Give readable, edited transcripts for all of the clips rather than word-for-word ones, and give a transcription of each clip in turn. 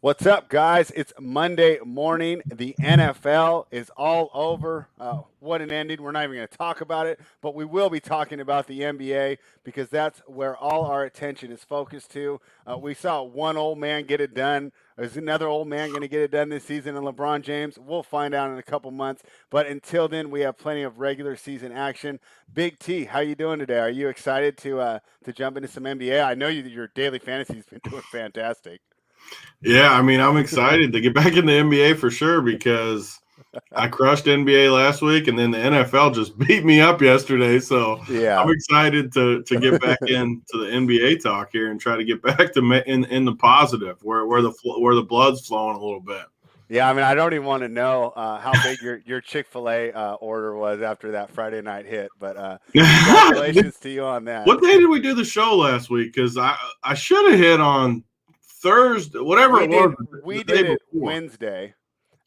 What's up, guys? It's Monday morning. The NFL is all over. What an ending. We're not even going to talk about it, but we will be talking about the NBA because that's where all our attention is focused to. We saw one old man get it done. Is another old man going to get it done this season in LeBron James? We'll find out in a couple months. But until then, we have plenty of regular season action. Big T, how you doing today? Are you excited to jump into some NBA? I know your daily fantasy's been doing fantastic. Yeah, I'm excited to get back in the NBA for sure because I crushed NBA last week and then the NFL just beat me up yesterday. So Yeah. I'm excited to get back into the NBA talk here and try to get back to in the positive where the blood's flowing a little bit. Yeah, I mean, I don't even want to know how big your Chick-fil-A order was after that Friday night hit, but congratulations to you on that. What day did we do the show last week? Because I should have hit on Thursday, whatever it was. We the did day it before. Wednesday.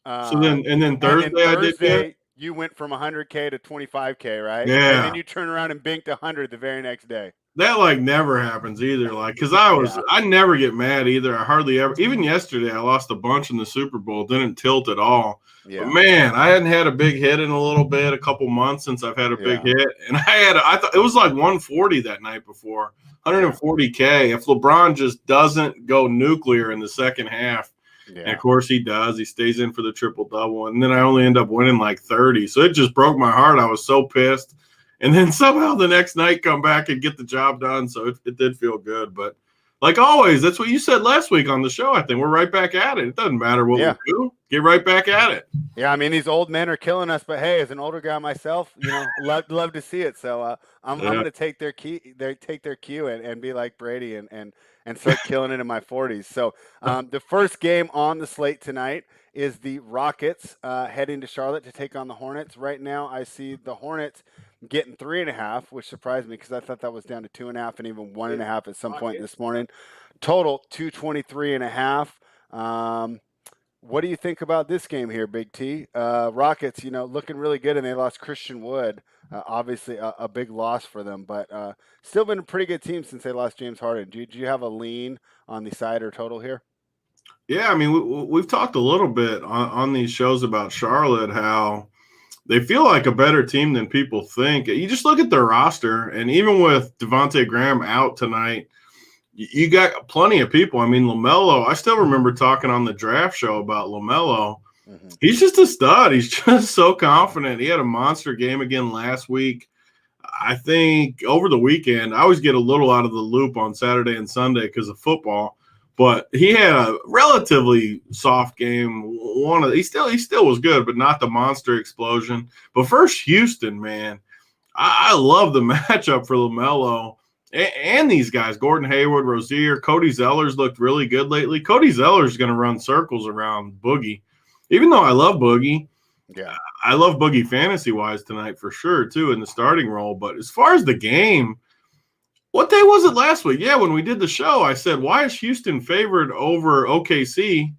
So then Thursday I did good. You went from 100K to 25K, right? And Yeah. then you turn around and banked 100 the very next day. That never happens either. Because I never get mad either. I hardly ever. Even yesterday, I lost a bunch in the Super Bowl. Didn't tilt at all. Yeah. But man, I hadn't had a big hit in a little bit. A couple months since I've had a big hit, and I thought it was like 140 that night before. 140K. If LeBron just doesn't go nuclear in the second half, and of course he does. He stays in for the triple double, and then I only end up winning like 30. So it just broke my heart. I was so pissed. And then somehow the next night come back and get the job done. So it did feel good. But like always, that's what you said last week on the show. I think we're right back at it. It doesn't matter what we do. Get right back at it. Yeah, I mean, these old men are killing us. But, hey, as an older guy myself, love to see it. So I'm going to take their cue and be like Brady and start killing it in my 40s. So the first game on the slate tonight is the Rockets heading to Charlotte to take on the Hornets. Right now, I see the Hornets getting 3.5, which surprised me because I thought that was down to 2.5 and even 1.5 at some point this morning. Total 223.5. What do you think about this game here, Big T? Rockets, looking really good, and they lost Christian Wood. Obviously, a big loss for them, but still been a pretty good team since they lost James Harden. Do you have a lean on the side or total here? Yeah, I mean, we've talked a little bit on these shows about Charlotte, how they feel like a better team than people think. You just look at their roster, and even with Devontae Graham out tonight, you got plenty of people. I mean, LaMelo, I still remember talking on the draft show about LaMelo. Mm-hmm. He's just a stud. He's just so confident. He had a monster game again last week. I think over the weekend, I always get a little out of the loop on Saturday and Sunday because of football. But he had a relatively soft game. He still was good, but not the monster explosion. But first, Houston, man, I love the matchup for LaMelo and these guys. Gordon Hayward, Rozier, Cody Zeller's looked really good lately. Cody Zeller's going to run circles around Boogie, even though I love Boogie. Yeah, I love Boogie fantasy-wise tonight for sure too in the starting role. But as far as the game. What day was it last week? Yeah, when we did the show, I said, why is Houston favored over OKC?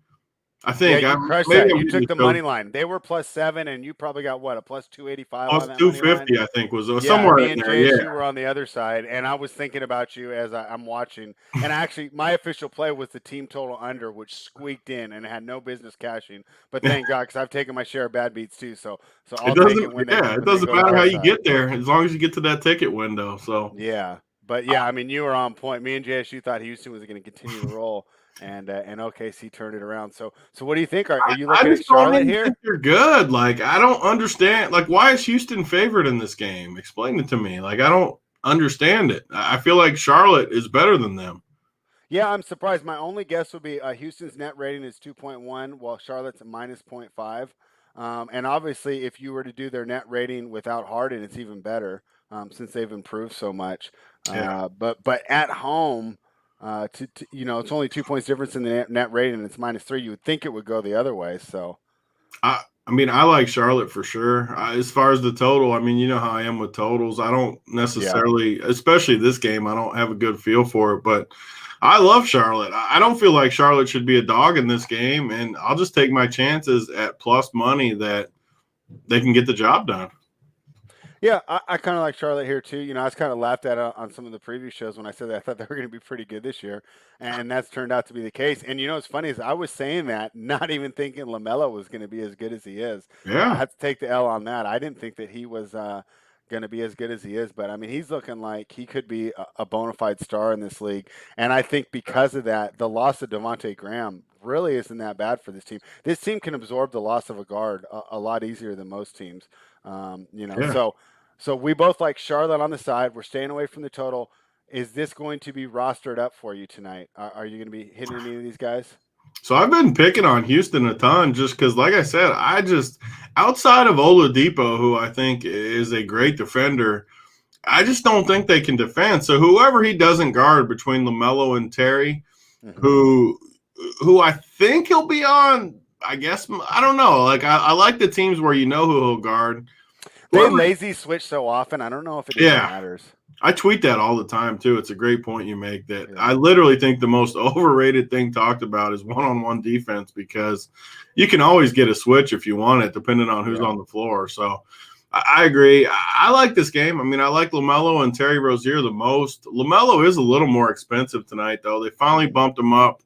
I think. Yeah, you crushed that. You took the money line. They were +7, and you probably got, what, a +285 on that +250, I think, was somewhere in there. Me and JSU were on the other side, and I was thinking about you as I'm watching. And actually, my official play was the team total under, which squeaked in and had no business cashing. But thank God, because I've taken my share of bad beats, too. So I'll take it when it doesn't matter how you get there, as long as you get to that ticket window. So yeah. But, yeah, I mean, you were on point. Me and JSU thought Houston was going to continue to roll, and OKC turned it around. So what do you think? Are you looking at Charlotte here? Think you're good. Like, I don't understand. Like, why is Houston favored in this game? Explain it to me. Like, I don't understand it. I feel like Charlotte is better than them. Yeah, I'm surprised. My only guess would be Houston's net rating is 2.1, while Charlotte's -0.5. And obviously, if you were to do their net rating without Harden, it's even better since they've improved so much. Yeah. But at home, it's only 2 points difference in the net rating, and it's -3. You would think it would go the other way. So, I like Charlotte for sure. As far as the total, I mean, you know how I am with totals. I don't necessarily, especially this game, I don't have a good feel for it. But I love Charlotte. I don't feel like Charlotte should be a dog in this game, and I'll just take my chances at plus money that they can get the job done. Yeah, I kind of like Charlotte here too. I was kind of laughed at on some of the previous shows when I said that I thought they were going to be pretty good this year, and that's turned out to be the case. And what's funny is I was saying that, not even thinking LaMelo was going to be as good as he is. I Yeah, had to take the L on that. I didn't think that he was going to be as good as he is, but I mean, he's looking like he could be a bona fide star in this league. And I think because of that, the loss of Devontae Graham really isn't that bad for this team. This team can absorb the loss of a guard a lot easier than most teams. yeah. So we both like Charlotte on the side. We're staying away from the total. Is this going to be rostered up for you tonight? Are you going to be hitting any of these guys? So I've been picking on Houston a ton just because, like I said, I just outside of Oladipo, who I think is a great defender, I just don't think they can defend. So whoever he doesn't guard between LaMelo and Terry, Mm-hmm. who I think he'll be on, I guess I don't know. Like I like the teams where you know who he'll guard. They Whoever, lazy switch so often. I don't know if it even yeah, matters. I tweet that all the time too. It's a great point you make that Yeah. I literally think the most overrated thing talked about is one-on-one defense because you can always get a switch if you want it, depending on who's Yeah. on the floor. So I agree. I like this game. I mean, I like LaMelo and Terry Rozier the most. LaMelo is a little more expensive tonight, though. They finally bumped him up.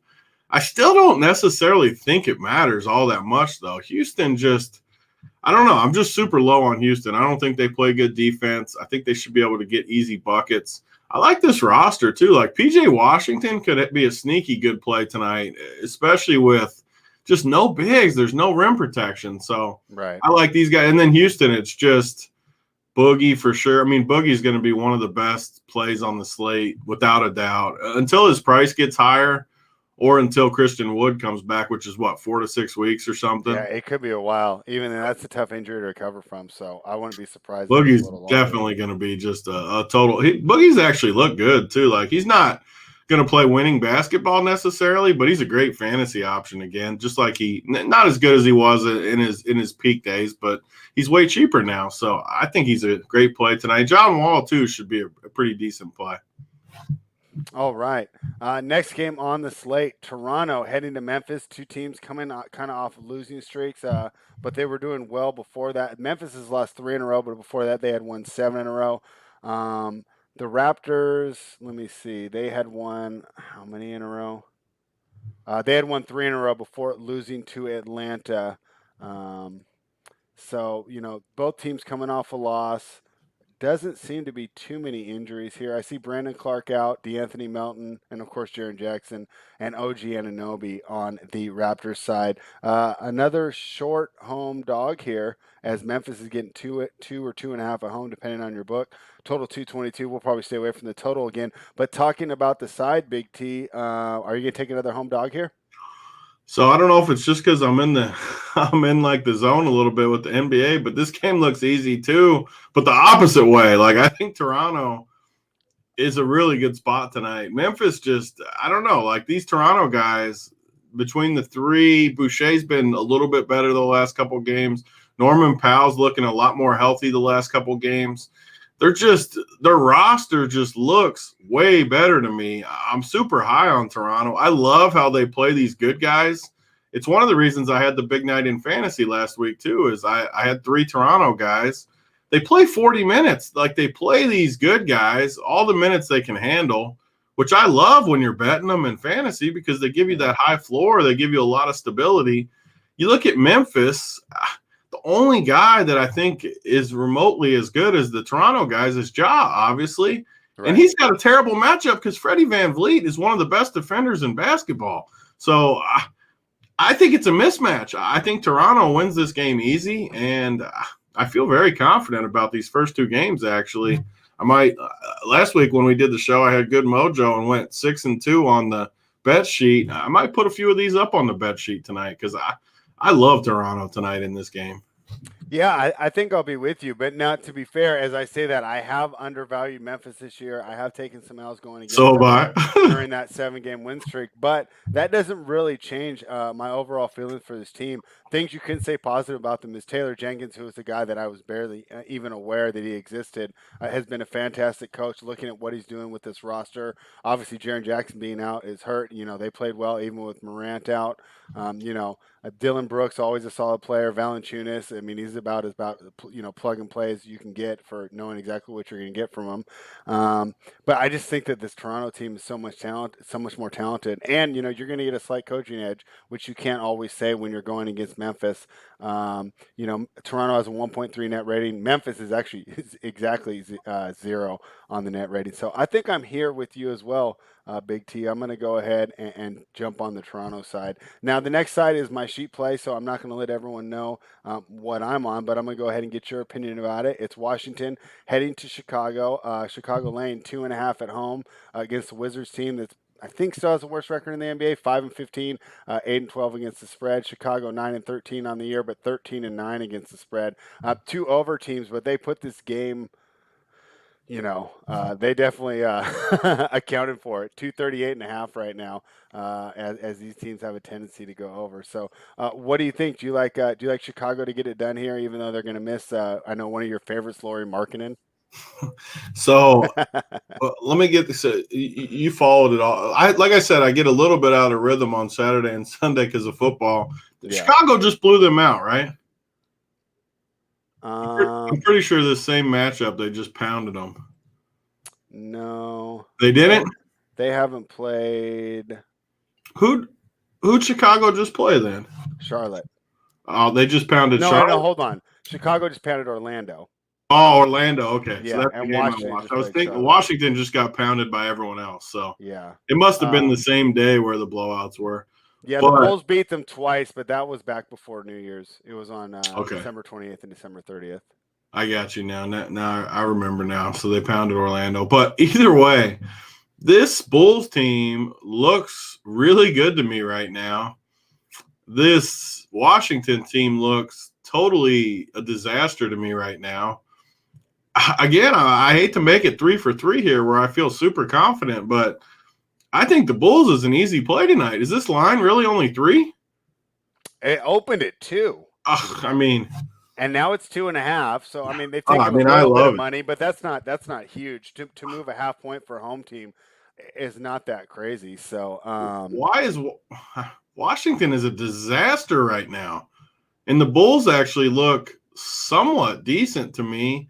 I still don't necessarily think it matters all that much, though. Houston just – I don't know. I'm just super low on Houston. I don't think they play good defense. I think they should be able to get easy buckets. I like this roster too. Like PJ Washington could be a sneaky good play tonight, especially with just no bigs. There's no rim protection. So Right. I like these guys. And then Houston, it's just Boogie for sure. I mean, Boogie's going to be one of the best plays on the slate without a doubt until his price gets higher or until Christian Wood comes back, which is what, 4 to 6 weeks or Yeah, something. it could be a while. Even then, that's a tough injury to recover from. So I wouldn't be surprised if it's a Boogie's little longer. definitely going to be just a total. Boogie's actually looked good too. Like he's not going to play winning basketball necessarily, but he's a great fantasy option again. Just like he not as good as he was in his peak days, but he's way cheaper now. So I think he's a great play tonight. John Wall too should be a pretty decent play. All right. Next game on the slate, Toronto heading to Memphis. Two teams coming kind of off losing streaks, but they were doing well before that. Memphis has lost three in a row, but before that they had won seven in a row. The Raptors, let me see, they had won how many in a row? They had won three in a row before losing to Atlanta. Um, so both teams coming off a loss. Doesn't seem to be too many injuries here. I see Brandon Clark out, DeAnthony Melton, and of course Jaren Jackson and OG Anunoby on the Raptors side. Another short home dog here, as Memphis is getting two or 2.5 at home, depending on your book. Total 222. We'll probably stay away from the total again. But talking about the side, Big T, are you gonna take another home dog here? So I don't know if it's just because I'm in like the zone a little bit with the NBA, but this game looks easy too. But the opposite way, like I think Toronto is a really good spot tonight. Memphis just, I don't know, like these Toronto guys between the three, Boucher's been a little bit better the last couple games. Norman Powell's looking a lot more healthy the last couple games. Their roster just looks way better to me. I'm super high on Toronto. I love how they play these good guys. It's one of the reasons I had the big night in fantasy last week too, is I had three Toronto guys. They play 40 minutes. Like they play these good guys, all the minutes they can handle, which I love when you're betting them in fantasy because they give you that high floor. They give you a lot of stability. You look at Memphis, the only guy that I think is remotely as good as the Toronto guys is Ja, obviously. And Right. he's got a terrible matchup because Freddie Van Vliet is one of the best defenders in basketball. So I think it's a mismatch. I think Toronto wins this game easy, and I feel very confident about these first two games, actually. I might last week when we did the show, I had good mojo and went 6-2 on the bet sheet. I might put a few of these up on the bet sheet tonight because I love Toronto tonight in this game. Yeah, I think I'll be with you. But now, to be fair, as I say that, I have undervalued Memphis this year. I have taken some L's going against So them have I. during that 7-game win streak. But that doesn't really change my overall feelings for this team. Things you couldn't say positive about them is Taylor Jenkins, who was the guy that I was barely even aware that he existed, has been a fantastic coach looking at what he's doing with this roster. Obviously, Jaren Jackson being out is hurt. They played well even with Morant out. Dylan Brooks, always a solid player. Valanciunas, I mean, he's about plug and play as you can get for knowing exactly what you're going to get from him. But I just think that this Toronto team is so much more talented, and you're going to get a slight coaching edge, which you can't always say when you're going against Memphis. Toronto has a 1.3 net rating. Memphis is actually exactly 0 on the net rating. So I think I'm here with you as well, Big T. I'm going to go ahead and jump on the Toronto side. Now, the next side is my sheet play, so I'm not going to let everyone know what I'm on, but I'm going to go ahead and get your opinion about it. It's Washington heading to Chicago. Chicago laying 2.5 at home against the Wizards team that's I think still has the worst record in the NBA, 5-15, 8-12 against the spread. Chicago 9-13 on the year, but 13-9 against the spread. 2 over teams, but they put this game. They definitely accounted for it. 238.5 right now, as these teams have a tendency to go over. So, what do you think? Do you like Chicago to get it done here, even though they're going to miss? I know one of your favorites, Lauri Markkanen. So let me get this. You followed it all. Like I said, I get a little bit out of rhythm on Saturday and Sunday because of football. Yeah. Chicago just blew them out, right? I'm pretty sure this same matchup, they just pounded them. No. They didn't? They haven't played. Who'd Chicago just play then? Charlotte. Oh, they just pounded Charlotte? No, hold on. Chicago just pounded Orlando. Oh, Orlando. Okay. Yeah, so that's the game Washington I was thinking Charlotte. Washington just got pounded by everyone else. So yeah, it must have been the same day where the blowouts were. Yeah, the Bulls beat them twice, but that was back before New Year's. It was on December 28th and December 30th. I got you now. Now I remember now. So they pounded Orlando. But either way, this Bulls team looks really good to me right now. This Washington team looks totally a disaster to me right now. Again, I hate to make it 3 for 3 here where I feel super confident, but I think the Bulls is an easy play tonight. Is this line really only 3? It opened at 2. I mean, and now it's 2.5. So I mean, they've taken a little bit of money, but that's not huge. To move a half point for a home team is not that crazy. So why is Washington is a disaster right now, and the Bulls actually look somewhat decent to me.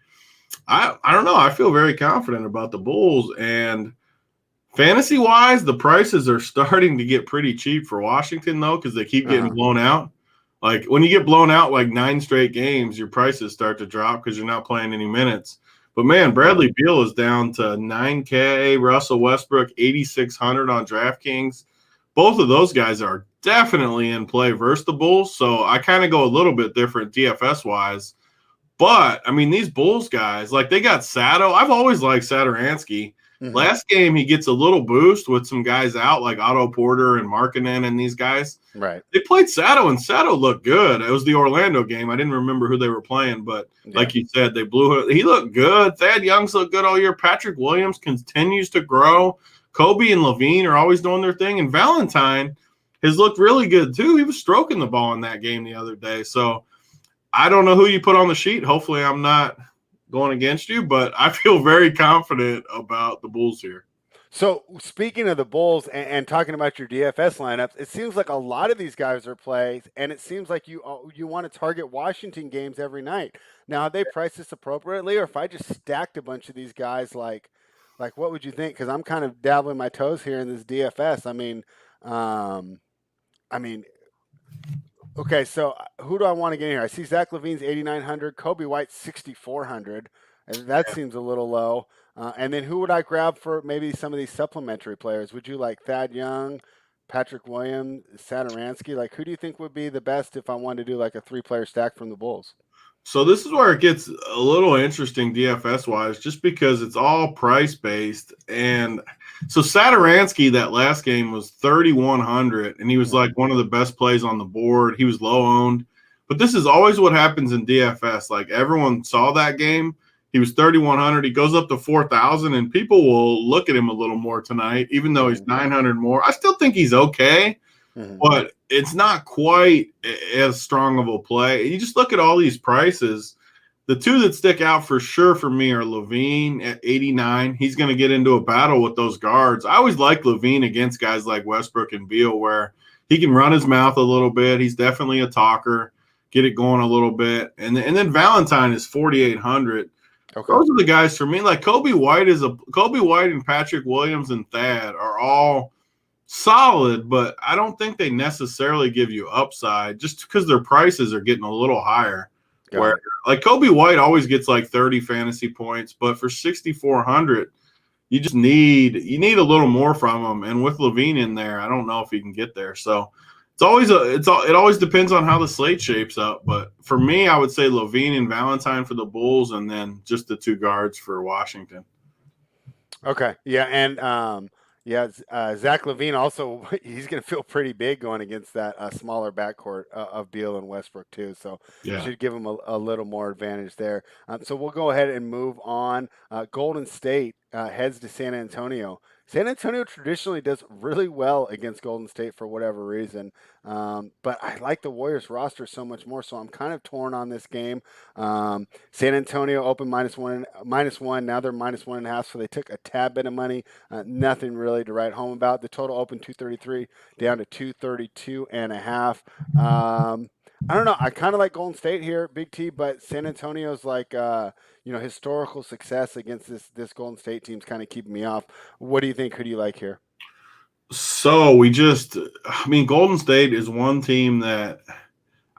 I don't know. I feel very confident about the Bulls, and fantasy-wise, the prices are starting to get pretty cheap for Washington, though, because they keep getting blown out. Like, when you get blown out like 9 straight games, your prices start to drop because you're not playing any minutes. But, man, Bradley Beal is down to $9K. Russell Westbrook, $8,600 on DraftKings. Both of those guys are definitely in play versus the Bulls, so I kind of go a little bit different DFS-wise. But, I mean, these Bulls guys, like, they got Sato. I've always liked Satoransky. Mm-hmm. Last game, he gets a little boost with some guys out, like Otto Porter and Markkanen and these guys. Right. They played Sato, and Sato looked good. It was the Orlando game. I didn't remember who they were playing, but like you said, they blew it. He looked good. Thad Young's looked good all year. Patrick Williams continues to grow. Kobe and Levine are always doing their thing. And Valentine has looked really good, too. He was stroking the ball in that game the other day. So, I don't know who you put on the sheet. Hopefully I'm not going against you, but I feel very confident about the Bulls here. So speaking of the Bulls and talking about your DFS lineups, it seems like a lot of these guys are plays, and it seems like you want to target Washington games every night. Now, have they priced this appropriately, or if I just stacked a bunch of these guys, like what would you think? Because I'm kind of dabbling my toes here in this DFS. Okay, so who do I want to get in here? I see Zach LaVine's 8,900, Kobe White's 6,400, and that seems a little low. And then who would I grab for maybe some of these supplementary players? Would you like Thad Young, Patrick Williams, Satoransky? Like, who do you think would be the best if I wanted to do like a 3-player stack from the Bulls? So this is where it gets a little interesting DFS-wise, just because it's all price-based. And so Satoransky, that last game was 3,100, and he was like one of the best plays on the board. He was low-owned. But this is always what happens in DFS. Like, everyone saw that game. He was 3,100. He goes up to 4,000, and people will look at him a little more tonight, even though he's 900 more. I still think he's okay. But it's not quite as strong of a play. You just look at all these prices. The two that stick out for sure for me are Levine at 89. He's going to get into a battle with those guards. I always like Levine against guys like Westbrook and Beal, where he can run his mouth a little bit. He's definitely a talker. get it going a little bit. And then Valentine is 4,800. Okay. Those are the guys for me. Like Kobe White and Patrick Williams and Thad are all solid, but I don't think they necessarily give you upside just because their prices are getting a little higher. Where like Kobe White always gets like 30 fantasy points, but for 6,400, you just need a little more from him. And with Levine in there, I don't know if he can get there. So it always depends on how the slate shapes up. But for me, I would say Levine and Valentine for the Bulls, and then just the two guards for Washington. Okay. Yeah. And Zach LaVine also, he's going to feel pretty big going against that smaller backcourt of Beal and Westbrook too. So should give him a little more advantage there. So we'll go ahead and move on. Golden State heads to San Antonio. San Antonio traditionally does really well against Golden State for whatever reason. But I like the Warriors roster so much more, so I'm kind of torn on this game. San Antonio opened -1. Now they're -1.5, so they took a tad bit of money. Nothing really to write home about. The total opened 233 down to 232.5. I don't know. I kind of like Golden State here, Big T, but San Antonio's like historical success against this Golden State team's kind of keeping me off. What do you think? Who do you like here? So Golden State is one team that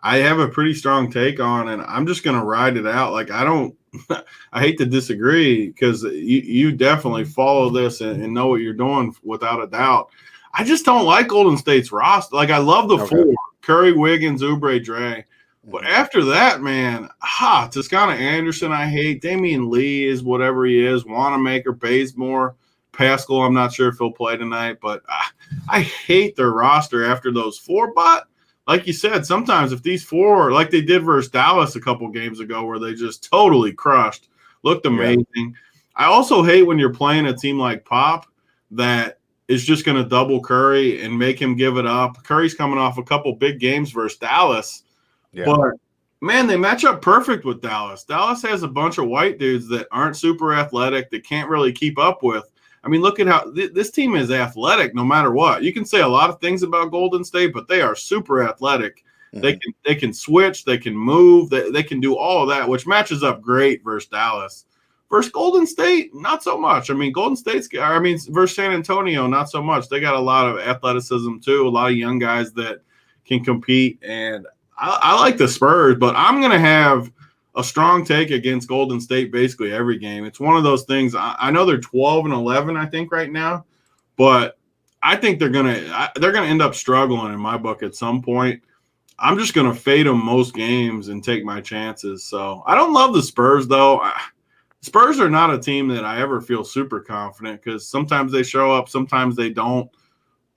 I have a pretty strong take on, and I'm just going to ride it out. Like I hate to disagree because you definitely follow this and know what you're doing without a doubt. I just don't like Golden State's roster. Like I love the four: Curry, Wiggins, Oubre, Dre. But after that, man, Toscana Anderson, I hate. Damian Lee is whatever he is. Wanamaker, Bazemore, Pascal, I'm not sure if he'll play tonight. But I hate their roster after those four. But like you said, sometimes if these four, like they did versus Dallas a couple games ago where they just totally crushed, looked amazing. Yeah. I also hate when you're playing a team like Pop that is just going to double Curry and make him give it up. Curry's coming off a couple big games versus Dallas. Yeah. But, man, they match up perfect with Dallas. Dallas has a bunch of white dudes that aren't super athletic, that can't really keep up with. I mean, look at how this team is athletic no matter what. You can say a lot of things about Golden State, but they are super athletic. Mm-hmm. They can switch, they can move, they can do all of that, which matches up great versus Dallas. Versus Golden State, not so much. I mean, versus San Antonio, not so much. They got a lot of athleticism too, a lot of young guys that can compete, and I like the Spurs, but I'm going to have a strong take against Golden State basically every game. It's one of those things. I know they're 12-11, I think, right now, but I think they're going to end up struggling in my book at some point. I'm just going to fade them most games and take my chances. So I don't love the Spurs, though. Spurs are not a team that I ever feel super confident because sometimes they show up, sometimes they don't.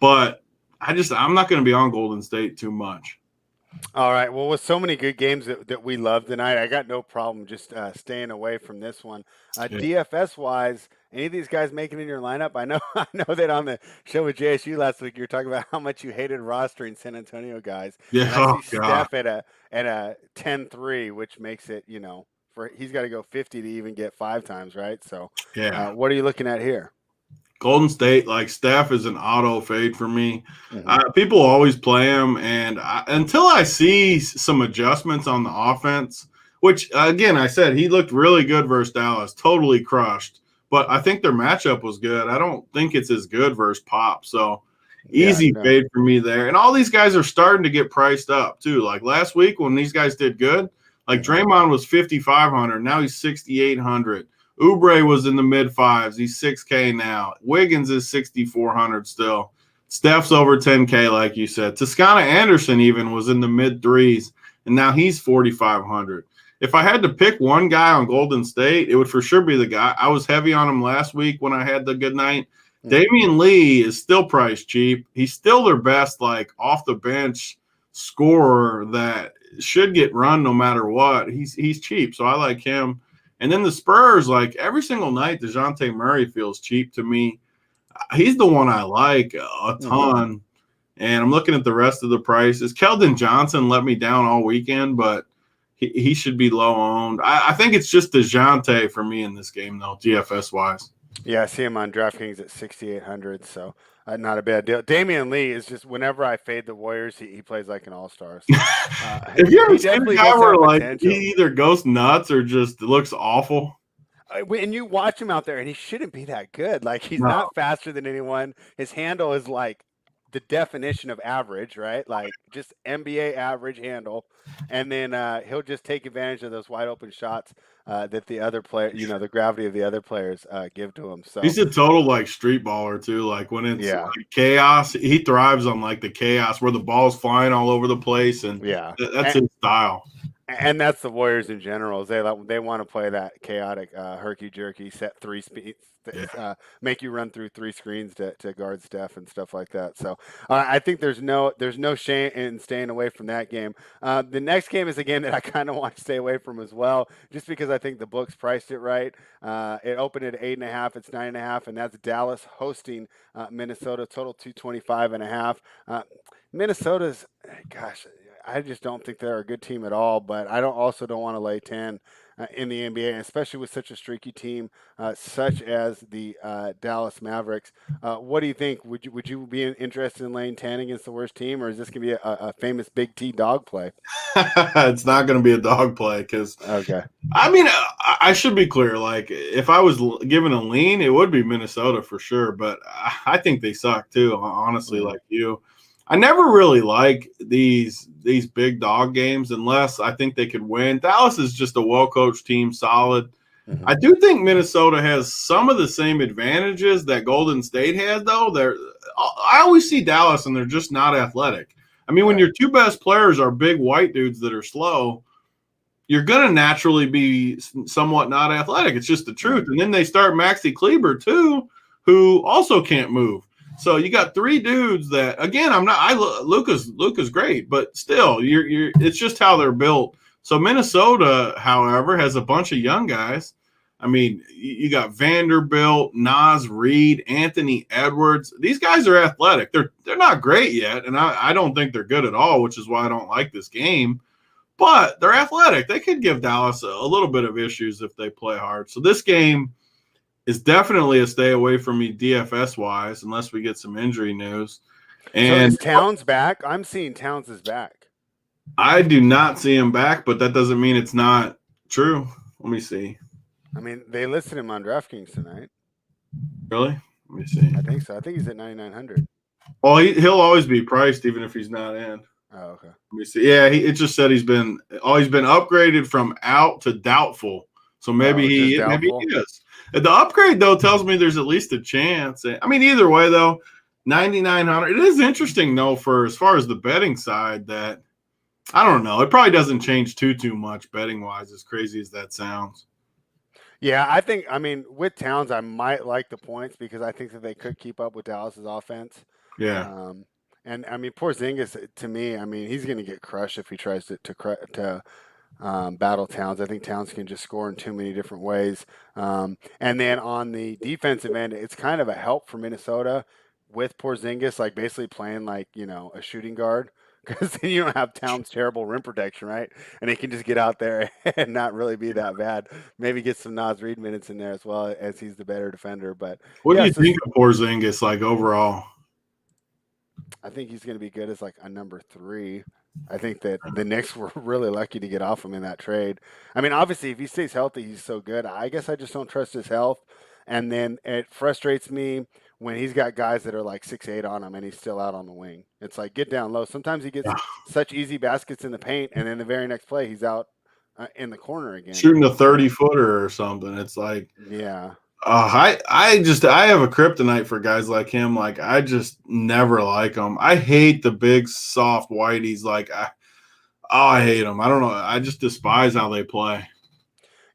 But I'm not going to be on Golden State too much. All right. Well, with so many good games that we love tonight, I got no problem just staying away from this one. DFS-wise, any of these guys making in your lineup? I know that on the show with JSU last week, you were talking about how much you hated rostering San Antonio guys. Yeah. And I see Steph at a 10-3, which makes it, he's got to go 50 to even get 5 times, right? So, what are you looking at here? Golden State, like Steph, is an auto fade for me. Mm-hmm. People always play him, and until I see some adjustments on the offense, which, again, I said he looked really good versus Dallas, totally crushed. But I think their matchup was good. I don't think it's as good versus Pop. So, easy fade for me there. And all these guys are starting to get priced up, too. Like last week when these guys did good, like Draymond was 5,500. Now he's 6,800. Oubre was in the mid-5s. He's 6K now. Wiggins is 6,400 still. Steph's over 10K, like you said. Toscana Anderson even was in the mid-3s, and now he's 4,500. If I had to pick one guy on Golden State, it would for sure be the guy. I was heavy on him last week when I had the good night. Damian Lee is still priced cheap. He's still their best, like, off-the-bench scorer that should get run no matter what. He's cheap, so I like him. And then the Spurs, like every single night, DeJounte Murray feels cheap to me. He's the one I like a ton. Mm-hmm. And I'm looking at the rest of the prices. Keldon Johnson let me down all weekend, but he should be low owned. I think it's just DeJounte for me in this game, though, DFS-wise. Yeah, I see him on DraftKings at 6,800, so not a bad deal. Damian Lee is just whenever I fade the Warriors, he plays like an all-star. So If you ever he seen a definitely guy does where have like potential. he either goes nuts or just looks awful? And you watch him out there, and he shouldn't be that good. Like he's No. not faster than anyone. His handle is like the definition of average, right? Like just NBA average handle, and then he'll just take advantage of those wide open shots that the other player, the gravity of the other players give to him. So He's a total like street baller too. Like when it's yeah, like chaos, he thrives on like the chaos where the ball's flying all over the place, and yeah. that's his style. And that's the Warriors in general. Is they want to play that chaotic, herky jerky, set three speeds, Yeah. make you run through three screens to guard Steph and stuff like that. So I think there's no shame in staying away from that game. The next game is a game that I kind of want to stay away from as well, just because I think the books priced it right. It opened at 8.5. It's 9.5, and that's Dallas hosting Minnesota. Total 225.5. Minnesota's, gosh, I just don't think they're a good team at all. But I don't want to lay 10 in the NBA, and especially with such a streaky team such as the Dallas Mavericks. What do you think? Would you be interested in laying 10 against the worst team, or is this going to be a famous Big T dog play? It's not going to be a dog play because Okay. I mean I should be clear. Like if I was given a lean, it would be Minnesota for sure. But I think they suck too. Honestly, Mm-hmm. like you. I never really like these big dog games unless I think they could win. Dallas is just a well coached team, solid. Mm-hmm. I do think Minnesota has some of the same advantages that Golden State had, though. I always see Dallas and they're just not athletic. I mean, when Right. your two best players are big white dudes that are slow, you're going to naturally be somewhat not athletic. It's just the truth. Right. And then they start Maxi Kleber too, who also can't move. So you got three dudes that again, Luka's great, but still it's just how they're built. So Minnesota, however, has a bunch of young guys. I mean, you got Vanderbilt, Naz Reid, Anthony Edwards. These guys are athletic. They're not great yet, and I don't think they're good at all, which is why I don't like this game. But they're athletic. They could give Dallas a little bit of issues if they play hard. So this game is definitely a stay away from me DFS wise, unless we get some injury news. So And is Towns back? I'm seeing Towns is back. I do not see him back, but that doesn't mean it's not true. Let me see. I mean, they listed him on DraftKings tonight. Really? Let me see. I think so. I think he's at 9,900. Well, he'll always be priced even if he's not in. Oh, okay. Let me see. Yeah, it just said he's been upgraded from out to doubtful. So maybe maybe he is. The upgrade though tells me there's at least a chance. I mean, either way though, 9,900. It is interesting though for as far as the betting side that I don't know. It probably doesn't change too much betting wise, as crazy as that sounds. Yeah, I mean, with Towns, I might like the points because I think that they could keep up with Dallas's offense. Yeah. And I mean, Porzingis, to me, I mean, he's going to get crushed if he tries to battle Towns. I think Towns can just score in too many different ways. And then on the defensive end, it's kind of a help for Minnesota with Porzingis, like basically playing like, a shooting guard. Because then you don't have Towns' terrible rim protection, right? And he can just get out there and not really be that bad. Maybe get some Naz Reid minutes in there as well, as he's the better defender. But What do yeah, you so think of Porzingis like overall? I think he's going to be good as like a number 3. I think that the Knicks were really lucky to get off him in that trade. I mean, obviously, if he stays healthy, he's so good. I guess I just don't trust his health. And then it frustrates me when he's got guys that are like 6'8" on him and he's still out on the wing. It's like, get down low. Sometimes he gets such easy baskets in the paint, and then the very next play, he's out in the corner again. Shooting a 30-footer or something. It's like, yeah. I have a kryptonite for guys like him. Like I just never like them. I hate the big soft whiteys. Like I hate them. I don't know. I just despise how they play.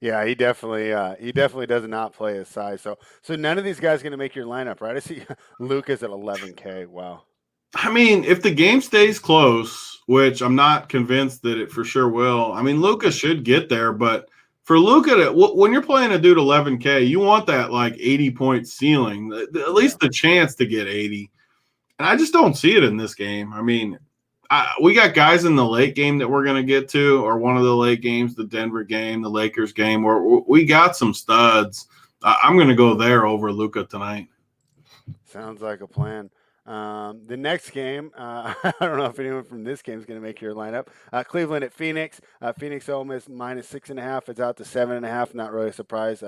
Yeah, he definitely does not play his size. So none of these guys going to make your lineup, right? I see Luka's at 11K. Wow. I mean, if the game stays close, which I'm not convinced that it for sure will. I mean, Luka should get there, but for Luka, when you're playing a dude 11K, you want that like 80-point ceiling, at least the chance to get 80. And I just don't see it in this game. I mean, we got guys in the late game that we're going to get to, or one of the late games, the Denver game, the Lakers game, where we got some studs. I'm going to go there over Luka tonight. Sounds like a plan. The next game, I don't know if anyone from this game is going to make your lineup. Cleveland at Phoenix. Phoenix almost -6.5. It's out to 7.5. Not really a surprise.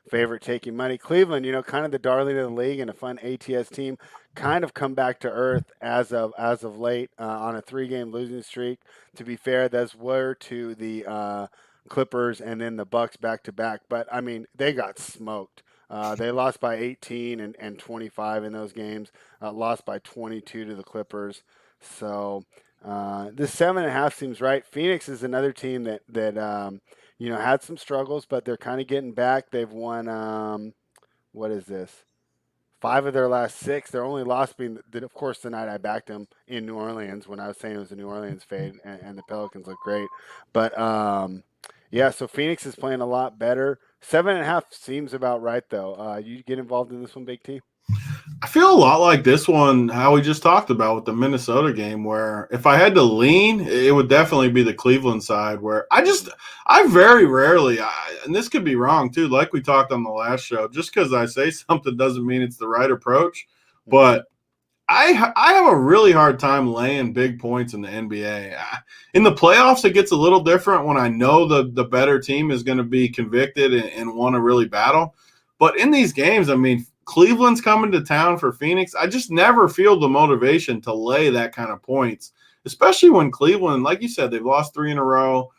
Favorite taking money. Cleveland, kind of the darling of the league and a fun ATS team. Kind of come back to earth as of late on a 3-game losing streak. To be fair, those were to the Clippers and then the Bucks back to back. But I mean, they got smoked. They lost by 18 and 25 in those games. Lost by 22 to the Clippers. So the 7.5 seems right. Phoenix is another team that had some struggles, but they're kind of getting back. They've won what is this? 5 of their last 6. Their only loss being, of course, the night I backed them in New Orleans when I was saying it was a New Orleans fade, and the Pelicans look great. But yeah, so Phoenix is playing a lot better. 7.5 seems about right, though. You get involved in this one, Big T? I feel a lot like this one, how we just talked about with the Minnesota game, where if I had to lean, it would definitely be the Cleveland side, where I very rarely, and this could be wrong too, like we talked on the last show, just because I say something doesn't mean it's the right approach. But I have a really hard time laying big points in the NBA. In the playoffs, it gets a little different when I know the better team is going to be convicted and want to really battle. But in these games, I mean, Cleveland's coming to town for Phoenix. I just never feel the motivation to lay that kind of points, especially when Cleveland, like you said, they've lost 3 in a row.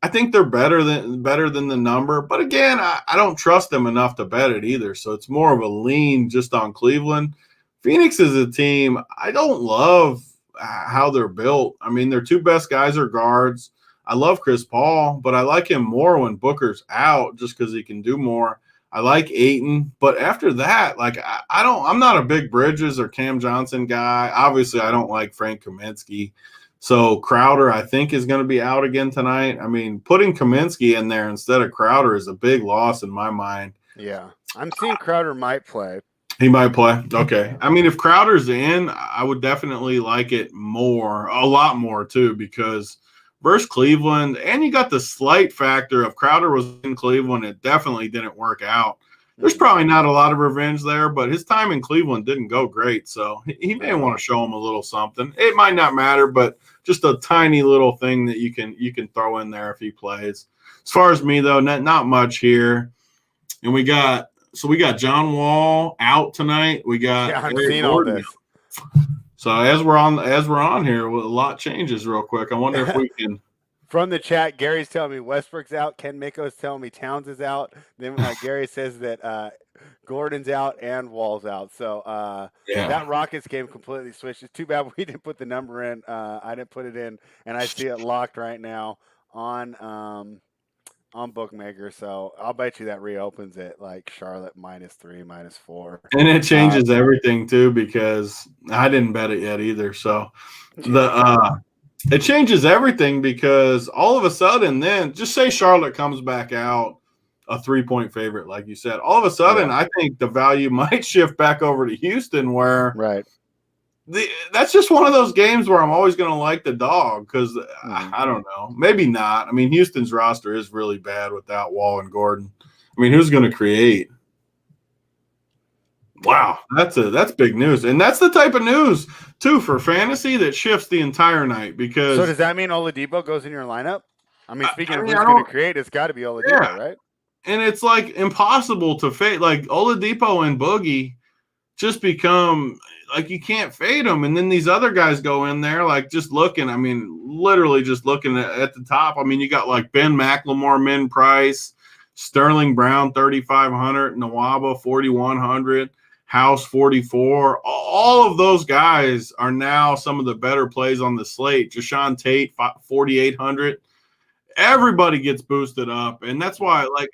I think they're better than the number. But again, I don't trust them enough to bet it either. So it's more of a lean just on Cleveland. Phoenix is a team I don't love how they're built. I mean, their 2 best guys are guards. I love Chris Paul, but I like him more when Booker's out just because he can do more. I like Ayton, but after that, like I'm not a big Bridges or Cam Johnson guy. Obviously, I don't like Frank Kaminsky. So Crowder, I think, is going to be out again tonight. I mean, putting Kaminsky in there instead of Crowder is a big loss in my mind. Yeah, I'm seeing Crowder might play. He might play. Okay. I mean, if Crowder's in, I would definitely like it more, a lot more too, because versus Cleveland, and you got the slight factor of Crowder was in Cleveland. It definitely didn't work out. There's probably not a lot of revenge there, but his time in Cleveland didn't go great. So he may want to show him a little something. It might not matter, but just a tiny little thing that you can throw in there if he plays. As far as me, though, not much here. And we got John Wall out tonight. We got I'm seeing all this. So as we're on here, a lot changes real quick. I wonder if we can. From the chat, Gary's telling me Westbrook's out. Ken Mako's telling me Towns is out. Then Gary says that Gordon's out and Wall's out. So that Rockets game completely switched. It's too bad we didn't put the number in. I didn't put it in, and I see it locked right now on Bookmaker. So I'll bet you that reopens it like Charlotte -3, -4. And it changes everything too, because I didn't bet it yet either. So it changes everything because all of a sudden, then just say Charlotte comes back out a 3-point favorite, like you said. All of a sudden, I think the value might shift back over to Houston, where that's just one of those games where I'm always going to like the dog because I don't know, maybe not. I mean, Houston's roster is really bad without Wall and Gordon. I mean, who's going to create? Wow, that's big news, and that's the type of news too for fantasy that shifts the entire night. Because so does that mean Oladipo goes in your lineup? I mean, speaking of who's going to create, it's got to be Oladipo, right? And it's like impossible to fade. Like Oladipo and Boogie just become like you can't fade them, and then these other guys go in there like just looking. I mean, literally just looking at the top. I mean, you got like Ben McLemore, Min Price, Sterling Brown 3,500, Nawaba 4,100. House 44, all of those guys are now some of the better plays on the slate. Jashawn Tate 4,800. Everybody gets boosted up, and that's why like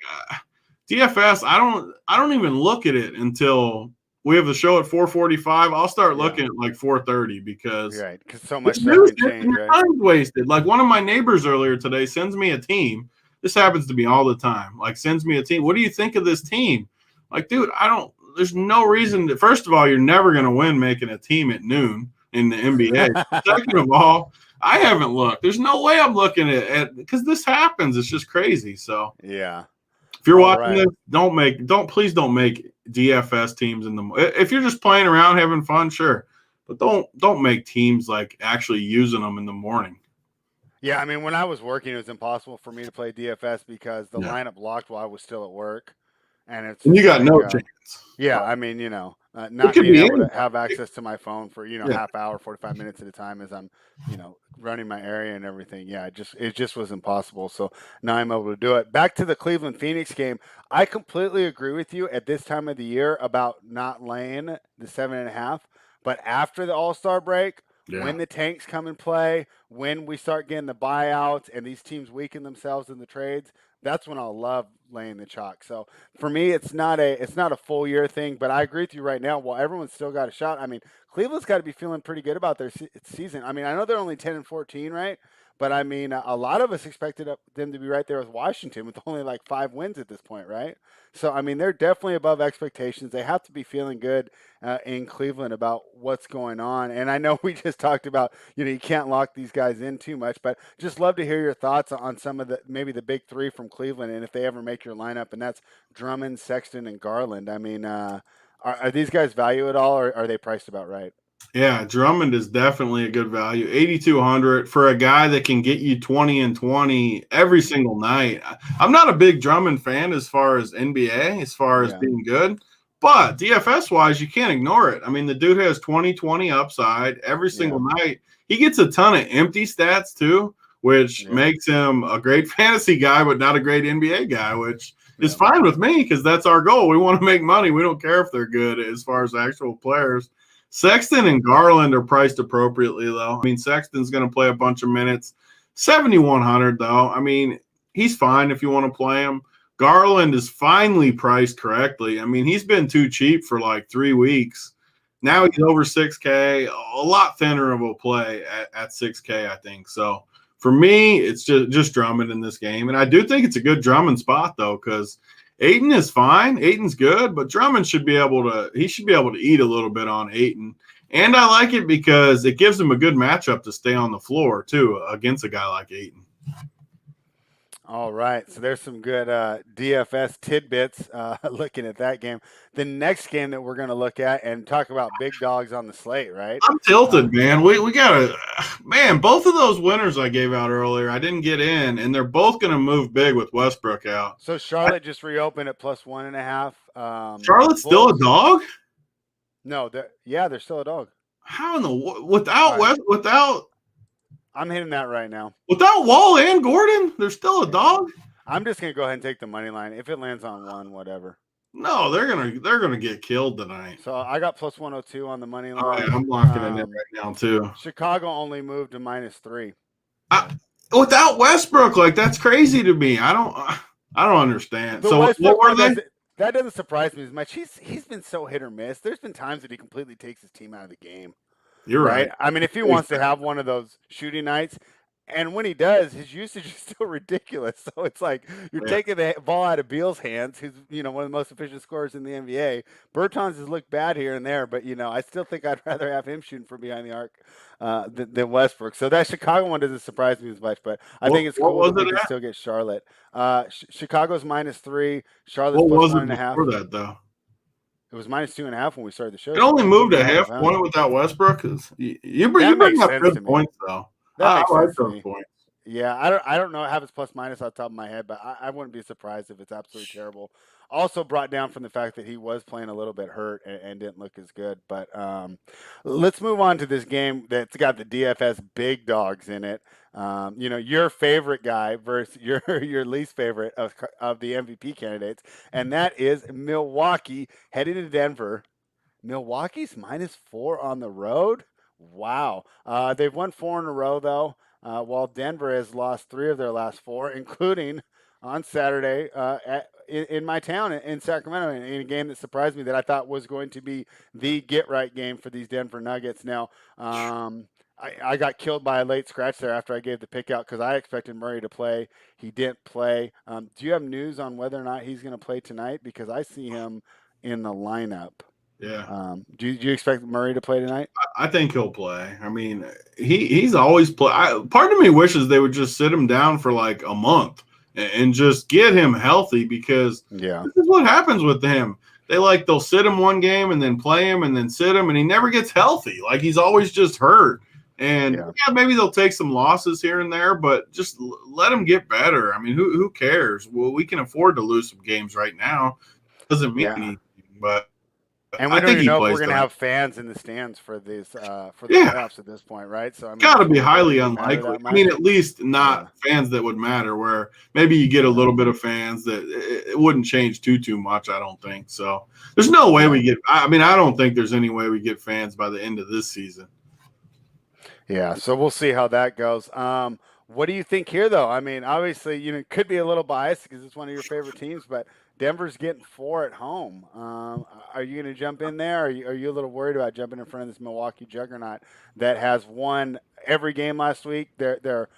DFS. I don't even look at it until we have the show at 4:45. I'll start looking at like 4:30 because so much stuff can change. Right? Time's wasted. Like one of my neighbors earlier today sends me a team. This happens to me all the time. Like sends me a team. What do you think of this team? Like, dude, there's no reason to. First of all, you're never going to win making a team at noon in the NBA. Second of all, I haven't looked. There's no way I'm looking at because this happens. It's just crazy. So yeah. If you're All watching right. this, please don't make DFS teams in the. If you're just playing around having fun, sure, but don't make teams like actually using them in the morning. Yeah, I mean, when I was working, it was impossible for me to play DFS because the Yeah, lineup locked while I was still at work, and it's and you just got like, no chance. yeah, I mean, It not could being be able to anyone. have access to my phone for Yeah. half hour, 45 minutes at a time as I'm running my area and everything. Yeah, it just was impossible. So now I'm able to do it. Back to the Cleveland Phoenix game, I completely agree with you at this time of the year about not laying the 7.5, but after the All-Star break, Yeah. when the tanks come and play, when we start getting the buyouts and these teams weaken themselves in the trades, that's when I'll love laying the chalk. So for me, it's not a full year thing, but I agree with you right now. While everyone's still got a shot, I mean, Cleveland's got to be feeling pretty good about their season. I mean, I know they're only 10-14, right? But I mean, a lot of us expected them to be right there with Washington with only like 5 wins at this point, right? So I mean, they're definitely above expectations. They have to be feeling good in Cleveland about what's going on. And I know we just talked about, you can't lock these guys in too much, but just love to hear your thoughts on some of maybe the big three from Cleveland, and if they ever make your lineup, and that's Drummond, Sexton, and Garland. I mean, are these guys value at all, or are they priced about right? Yeah, Drummond is definitely a good value. 8,200 for a guy that can get you 20 and 20 every Mm-hmm. single night. I'm not a big Drummond fan as far as NBA, as far as Yeah, being good, but DFS wise, you can't ignore it. I mean, the dude has 20-20 upside every yeah, single night. He gets a ton of empty stats too, which yeah, makes him a great fantasy guy, but not a great NBA guy, which is yeah, fine with me because that's our goal. We want to make money. We don't care if they're good as far as actual players. Sexton and Garland are priced appropriately, though. I mean, Sexton's going to play a bunch of minutes. 7,100, though. I mean, he's fine if you want to play him. Garland is finally priced correctly. I mean, he's been too cheap for like 3 weeks. Now yeah. he's over 6K, a lot thinner of a play at 6K, I think. So for me, it's just Drummond in this game. And I do think it's a good Drummond spot, though, because Ayton is fine. Ayton's good, but Drummond should be able to eat a little bit on Ayton. And I like it because it gives him a good matchup to stay on the floor, too, against a guy like Ayton. All right, so there's some good DFS tidbits looking at that game. The next game that we're going to look at and talk about big dogs on the slate, right? I'm tilted, man. We gotta, man. Both of those winners I gave out earlier, I didn't get in, and they're both gonna move big with Westbrook out. So Charlotte just reopened at +1.5. Charlotte's still a Bulls. dog. No, they're still a dog. How in the All right, without I'm hitting that right now. Wall and Gordon, they're still a Yeah. dog. I'm just gonna go ahead and take the money line. If it lands on one, whatever. No, they're gonna get killed tonight. So I got +102 on the money All right, line. I'm locking it in right now too. Chicago only moved to -3. Without Westbrook, like that's crazy to me. I don't understand. The So Westbrook what were one they? that doesn't surprise me as much. He's been so hit or miss. There's been times that he completely takes his team out of the game. You're right. I mean, if he wants to have one of those shooting nights, and when he does, his usage is still ridiculous. So it's like you're taking the ball out of Beal's hands, who's one of the most efficient scorers in the NBA. Bertans has looked bad here and there, but I still think I'd rather have him shooting from behind the arc than Westbrook. So that Chicago one doesn't surprise me as much, but I think it's cool that we can still get Charlotte. Chicago's -3, Charlotte's What was it +1.5. before that though? It was -2.5 when we started the show. It only moved a half Wow. point without Westbrook. You That bring makes up sense good to me. points though. That I makes like sense to those me. points. Yeah, I don't know have its plus minus off the top of my head, but I wouldn't be surprised if it's absolutely terrible. Also brought down from the fact that he was playing a little bit hurt and didn't look as good. But let's move on to this game that's got the DFS big dogs in it. Your favorite guy versus your least favorite of the MVP candidates, and that is Milwaukee heading to Denver. Milwaukee's -4 on the road. Wow. They've won 4 in a row though. While Denver has lost 3 of their last 4, including on Saturday in my town in Sacramento, in a game that surprised me that I thought was going to be the get-right game for these Denver Nuggets. Now, I got killed by a late scratch there after I gave the pick out because I expected Murray to play. He didn't play. Do you have news on whether or not he's going to play tonight? Because I see him in the lineup. Yeah. Do you expect Murray to play tonight? I think he'll play. I mean, he's always play. Part of me wishes they would just sit him down for like a month and just get him healthy, because Yeah. this is what happens with him. They'll sit him one game and then play him and then sit him, and he never gets healthy. Like, he's always just hurt. And yeah, maybe they'll take some losses here and there, but just let him get better. I mean, who cares? Well, we can afford to lose some games right now. Doesn't mean anything, but and we don't even know if we're going to have fans in the stands for these for the playoffs at this point, right? So I mean, got to be highly unlikely. I mean, at least not fans that would matter. Where maybe you get a little bit of fans that it wouldn't change too much. I don't think so. There's no way we get. I mean, I don't think there's any way we get fans by the end of this season. Yeah, so we'll see how that goes. What do you think here, though? I mean, obviously, it could be a little biased because it's one of your favorite teams, but Denver's getting 4 at home. Are you going to jump in there? Are you a little worried about jumping in front of this Milwaukee juggernaut that has won every game last week? Their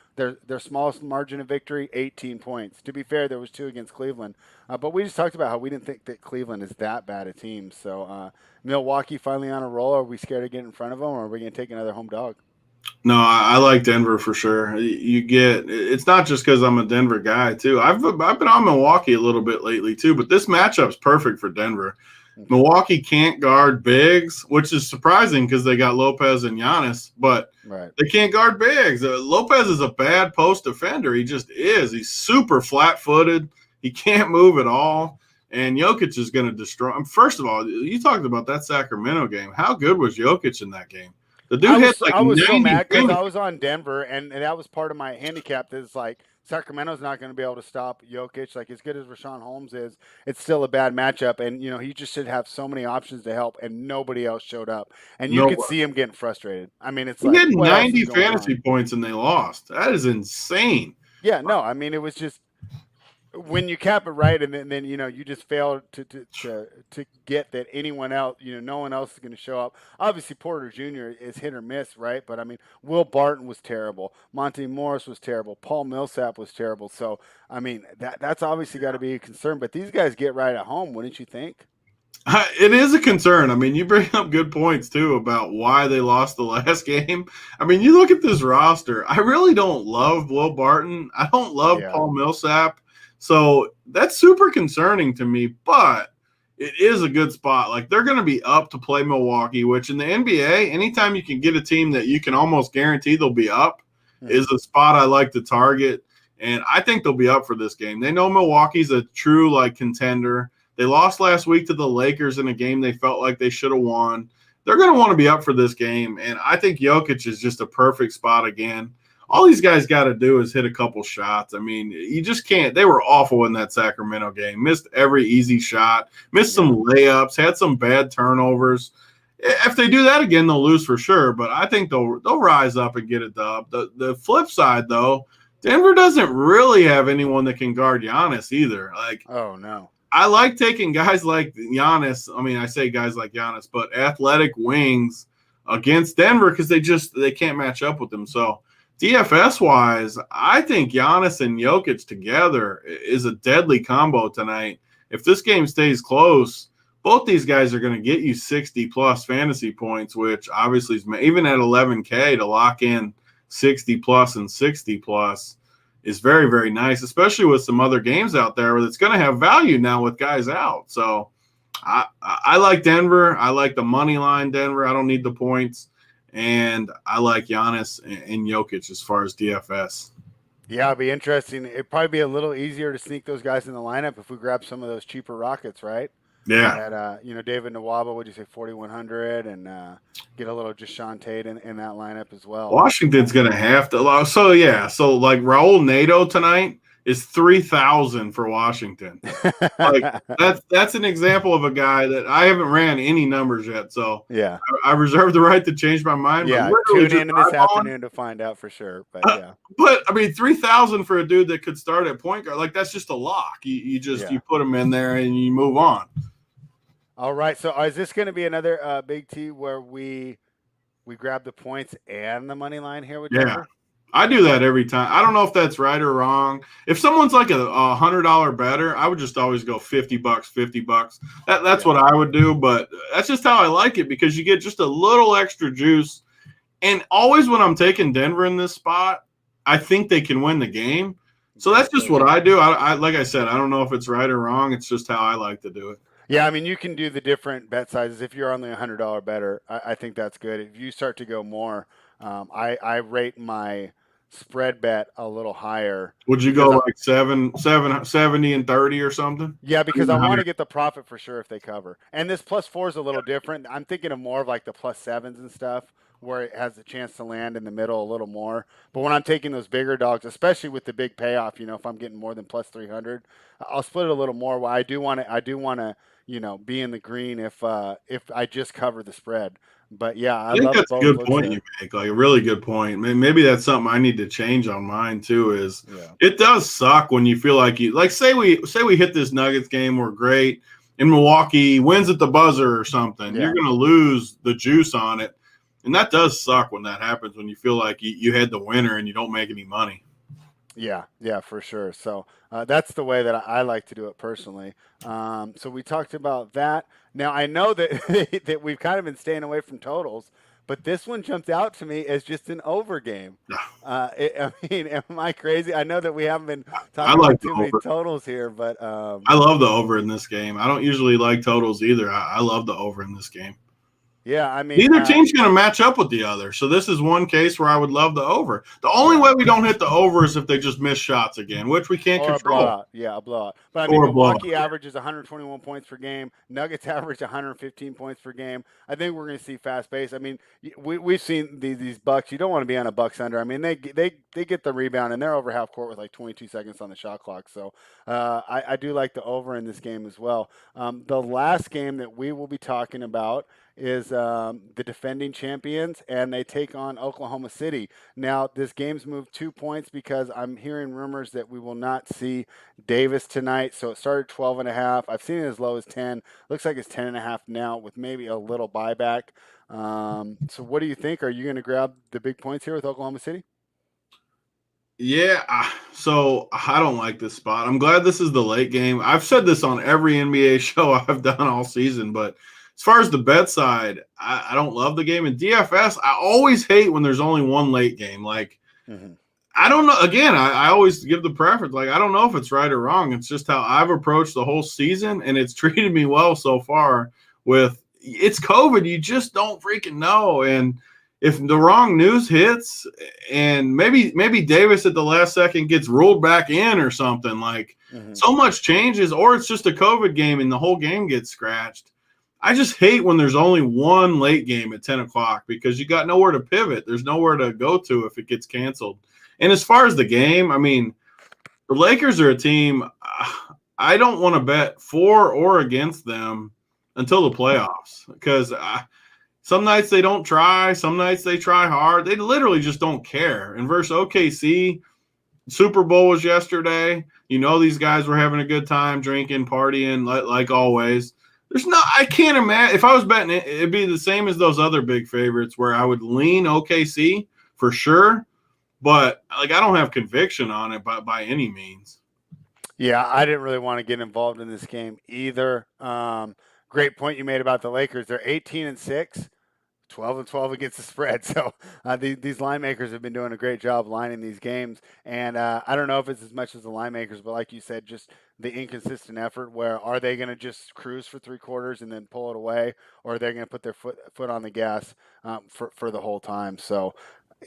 smallest margin of victory, 18 points. To be fair, there was 2 against Cleveland, but we just talked about how we didn't think that Cleveland is that bad a team. So Milwaukee finally on a roll. Are we scared to get in front of them, or are we going to take another home dog? No, I like Denver for sure. It's not just because I'm a Denver guy too. I've been on Milwaukee a little bit lately too, but this matchup's perfect for Denver. Milwaukee can't guard bigs, which is surprising because they got Lopez and Giannis, but they can't guard bigs. Lopez is a bad post defender. He just is. He's super flat-footed. He can't move at all. And Jokic is going to destroy him. First of all, you talked about that Sacramento game. How good was Jokic in that game? The dude I was so mad because I was on Denver, and that was part of my handicap. Is like Sacramento's not going to be able to stop Jokic. Like, as good as Rashawn Holmes is, it's still a bad matchup. And he just should have so many options to help, and nobody else showed up. And you could see him getting frustrated. I mean, it's he had 90 fantasy points and they lost. That is insane. Yeah, no, I mean, it was just when you cap it right, and then you just fail to get that anyone else, no one else is going to show up. Obviously, Porter Jr. is hit or miss, right? But I mean, Will Barton was terrible, Monte Morris was terrible, Paul Millsap was terrible. So I mean, that's obviously got to be a concern. But these guys get right at home, wouldn't you think? It is a concern. I mean, you bring up good points too about why they lost the last game. I mean, you look at this roster. I really don't love Will Barton. I don't love Paul Millsap. So that's super concerning to me, but it is a good spot. Like, they're going to be up to play Milwaukee, which in the NBA, anytime you can get a team that you can almost guarantee they'll be up is a spot I like to target. And I think they'll be up for this game. They know Milwaukee's a true contender. They lost last week to the Lakers in a game they felt like they should have won. They're going to want to be up for this game. And I think Jokic is just a perfect spot again. All these guys got to do is hit a couple shots. I mean, you just can't. They were awful in that Sacramento game. Missed every easy shot. Missed some layups. Had some bad turnovers. If they do that again, they'll lose for sure. But I think they'll rise up and get a dub. The flip side, though, Denver doesn't really have anyone that can guard Giannis either. Oh no. I like taking guys like Giannis. I mean, I say guys like Giannis, but athletic wings against Denver because they can't match up with them. So DFS-wise, I think Giannis and Jokic together is a deadly combo tonight. If this game stays close, both these guys are going to get you 60-plus fantasy points, which obviously is even at 11K to lock in 60-plus and 60-plus is very, very nice, especially with some other games out there that's going to have value now with guys out. So I like Denver. I like the money line Denver. I don't need the points. And I like Giannis and Jokic as far as DFS. Yeah, it'd be interesting. It'd probably be a little easier to sneak those guys in the lineup if we grab some of those cheaper Rockets, right? Yeah. At, David Nwaba, what'd you say, 4,100, and get a little Deshaun Tate in that lineup as well. Washington's going to have to. So, yeah. So, Raul Nato tonight is 3,000 for Washington. That's an example of a guy that I haven't ran any numbers yet. So yeah, I reserve the right to change my mind. Yeah, tune in this afternoon to find out for sure. But yeah, but I mean, 3,000 for a dude that could start at point guard, that's just a lock. You put him in there and you move on. All right. So is this going to be another Big T where we grab the points and the money line here with Denver? I do that every time. I don't know if that's right or wrong. If someone's like a $100 better, I would just always go $50. That's what I would do. But that's just how I like it because you get just a little extra juice. And always when I'm taking Denver in this spot, I think they can win the game. So that's just what I do. I like I said, I don't know if it's right or wrong. It's just how I like to do it. Yeah, I mean, you can do the different bet sizes. If you're only $100 better, I think that's good. If you start to go more, I rate my spread bet a little higher. Would you go like 70 and 30 or something? Yeah, because I want to get the profit for sure if they cover. And this +4 is a little different. I'm thinking of more of like the +7s and stuff, where it has a chance to land in the middle a little more. But when I'm taking those bigger dogs, especially with the big payoff, if I'm getting more than +300, I'll split it a little more. Well, I do want to, be in the green if I just cover the spread. But yeah, I think love that's both. a good point you make, like a really good point. Maybe that's something I need to change on mine too. It does suck when you feel like say we hit this Nuggets game, we're great, and Milwaukee wins at the buzzer or something. Yeah. You're going to lose the juice on it, and that does suck when that happens. When you feel like you had the winner and you don't make any money. Yeah, for sure. So that's the way that I like to do it personally. So we talked about that. Now I know that that we've kind of been staying away from totals, but this one jumped out to me as just an over game. I mean, am I crazy? I know that we haven't been talking about too many totals here, but I love the over in this game. I don't usually like totals either. I love the over in this game. Yeah, I mean, neither team's going to match up with the other. So this is one case where I would love the over. The only way we don't hit the over is if they just miss shots again, which we can't control. A blowout. Yeah, a blowout. But I mean, Milwaukee averages 121 points per game. Nuggets average 115 points per game. I think we're going to see fast pace. I mean, we've seen these Bucks. You don't want to be on a Bucks under. I mean, they get the rebound and they're over half court with like 22 seconds on the shot clock. So I do like the over in this game as well. The last game that we will be talking about is the defending champions, and they take on Oklahoma City. Now, this game's moved 2 points because I'm hearing rumors that we will not see Davis tonight. So it started 12.5. I've seen it as low as 10. Looks like it's 10.5 now with maybe a little buyback. So what do you think? Are you going to grab the big points here with Oklahoma City? Yeah, so I don't like this spot. I'm glad this is the late game. I've said this on every NBA show I've done all season, but as far as the bet side, I don't love the game. In DFS, I always hate when there's only one late game. Like, I don't know. Again, I always give the preference. Like, I don't know if it's right or wrong. It's just how I've approached the whole season, and it's treated me well so far. It's COVID. You just don't freaking know. And if the wrong news hits and maybe Davis at the last second gets ruled back in or something, like so much changes, or it's just a COVID game and the whole game gets scratched. I just hate when there's only one late game at 10 o'clock because you got nowhere to pivot. There's nowhere to go to if it gets canceled. And as far as the game, I mean, the Lakers are a team I don't want to bet for or against them until the playoffs because some nights they don't try. Some nights they try hard. They literally just don't care. And versus OKC, Super Bowl was yesterday. These guys were having a good time, drinking, partying, like always. I can't imagine. If I was betting it, it'd be the same as those other big favorites where I would lean OKC for sure. But, I don't have conviction on it by any means. Yeah, I didn't really want to get involved in this game either. Great point you made about the Lakers. They're 18-6. 12-12 against the spread. So these line makers have been doing a great job lining these games. And I don't know if it's as much as the line makers, but like you said, just the inconsistent effort where are they going to just cruise for 3 quarters and then pull it away, or are they going to put their foot on the gas for the whole time? So,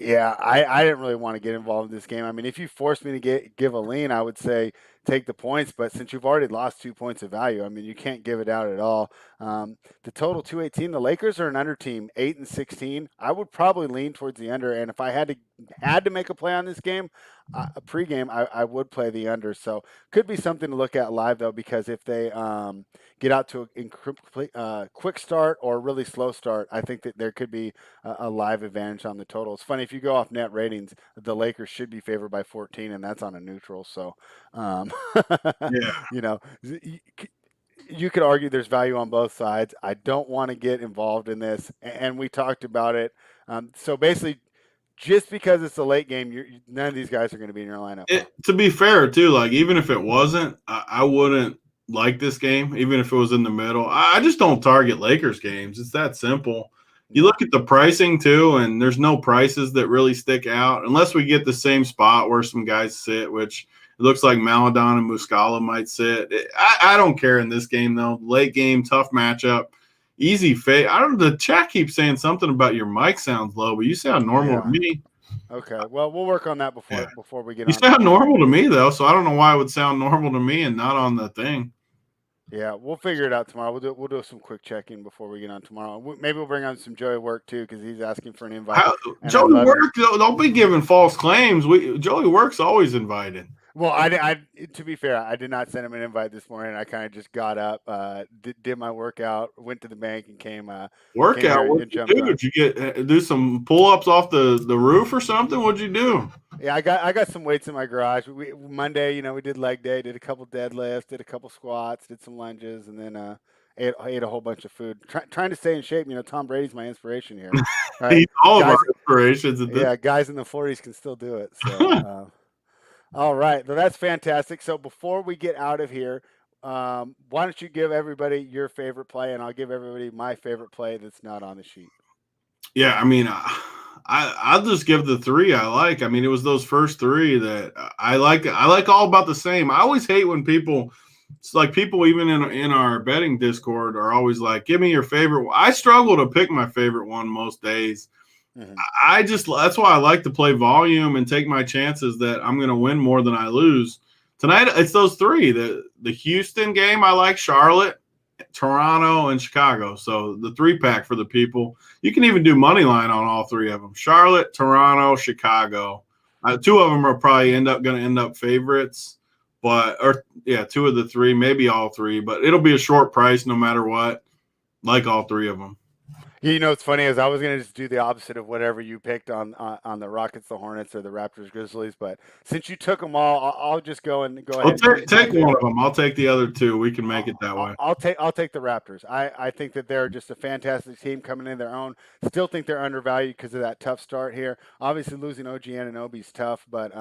yeah, I didn't really want to get involved in this game. I mean, if you forced me to give a lean, I would say take the points. But since you've already lost 2 points of value, I mean, you can't give it out at all. The total 218. The Lakers are an under team, 8-16. I would probably lean towards the under. And if I had to make a play on this game, a pregame, I would play the under. So could be something to look at live though, because if they get out to a quick start or a really slow start, I think that there could be a live advantage on the total. It's funny, if you go off net ratings, the Lakers should be favored by 14, and that's on a neutral. So, you could argue there's value on both sides. I don't want to get involved in this, and we talked about it. So basically, just because it's a late game, none of these guys are going to be in your lineup. To be fair, too, even if it wasn't, I wouldn't like this game, even if it was in the middle. I just don't target Lakers games. It's that simple. You look at the pricing, too, and there's no prices that really stick out unless we get the same spot where some guys sit, which It looks like Maladon and Muscala might sit. I don't care in this game, though. Late game, tough matchup. Easy fade. I don't know. The chat keeps saying something about your mic sounds low, but you sound normal to me. Okay. Well, we'll work on that before we get You on. sound normal to me, though, so I don't know why it would sound normal to me and not on the thing. Yeah, we'll figure it out tomorrow. We'll do some quick checking before we get on tomorrow. Maybe we'll bring on some Joey Work too, because he's asking for an invite. Joey Work, don't be giving false claims. Joey Work's always invited. Well, to be fair, I did not send him an invite this morning. I kind of just got up, did my workout, went to the bank, and came. Workout? What'd you do? Did you do some pull-ups off the roof or something? What'd you do? Yeah, I got some weights in my garage. Monday, we did leg day, did a couple deadlifts, did a couple squats, did some lunges, and then ate a whole bunch of food. Trying to stay in shape. Tom Brady's my inspiration here. Right? He's all of our inspirations. Yeah, guys in the 40s can still do it. So, all right, well, that's fantastic. So before we get out of here, why don't you give everybody your favorite play, and I'll give everybody my favorite play that's not on the sheet. Yeah, I mean, I'll just give the three I like. I mean, it was those first three that I like. I like all about the same. I always hate when it's like people even in our betting Discord are always like, give me your favorite. I struggle to pick my favorite one most days. Mm-hmm. That's why I like to play volume and take my chances that I'm going to win more than I lose. Tonight, it's those three. The Houston game, I like Charlotte, Toronto, and Chicago. So the 3-pack for the people. You can even do money line on all three of them. Charlotte, Toronto, Chicago. 2 of them are probably going to end up favorites. Two of the 3, maybe all 3. But it'll be a short price no matter what. Like all 3 of them. What's funny is I was going to just do the opposite of whatever you picked on the Rockets, the Hornets, or the Raptors, Grizzlies. But since you took them all, I'll just go ahead. Take one of them. I'll take the other 2. We can make it that way. I'll take the Raptors. I think that they're just a fantastic team coming in their own. Still think they're undervalued because of that tough start here. Obviously, losing OG Anunoby is tough, but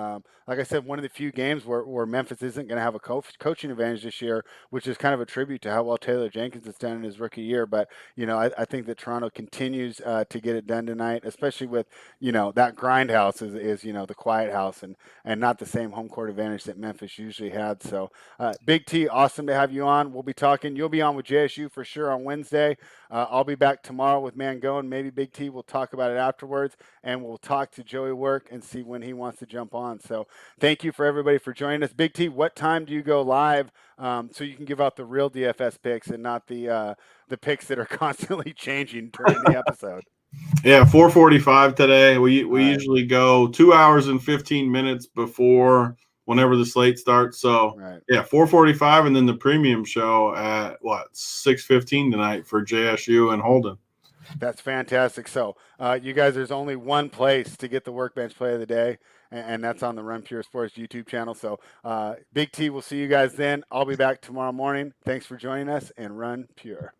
like I said, one of the few games where Memphis isn't going to have a coaching advantage this year, which is kind of a tribute to how well Taylor Jenkins has done in his rookie year. But I think that Toronto continues to get it done tonight, especially with that grindhouse is the quiet house and not the same home court advantage that Memphis usually had. So Big T, awesome to have you on. We'll be talking. You'll be on with JSU for sure on Wednesday. I'll be back tomorrow with Mangone. Maybe Big T will talk about it afterwards, and we'll talk to Joey Work and see when he wants to jump on. So thank you for everybody for joining us. Big T, what time do you go live so you can give out the real DFS picks and not the picks that are constantly changing during the episode? Yeah, 4:45 today. We usually go 2 hours and 15 minutes before whenever the slate starts. So, 4:45, and then the premium show at 6:15 tonight for JSU and Holden. That's fantastic. So, you guys, there's only one place to get the Workbench Play of the Day, and that's on the Run Pure Sports YouTube channel. So, Big T, we'll see you guys then. I'll be back tomorrow morning. Thanks for joining us, and Run Pure.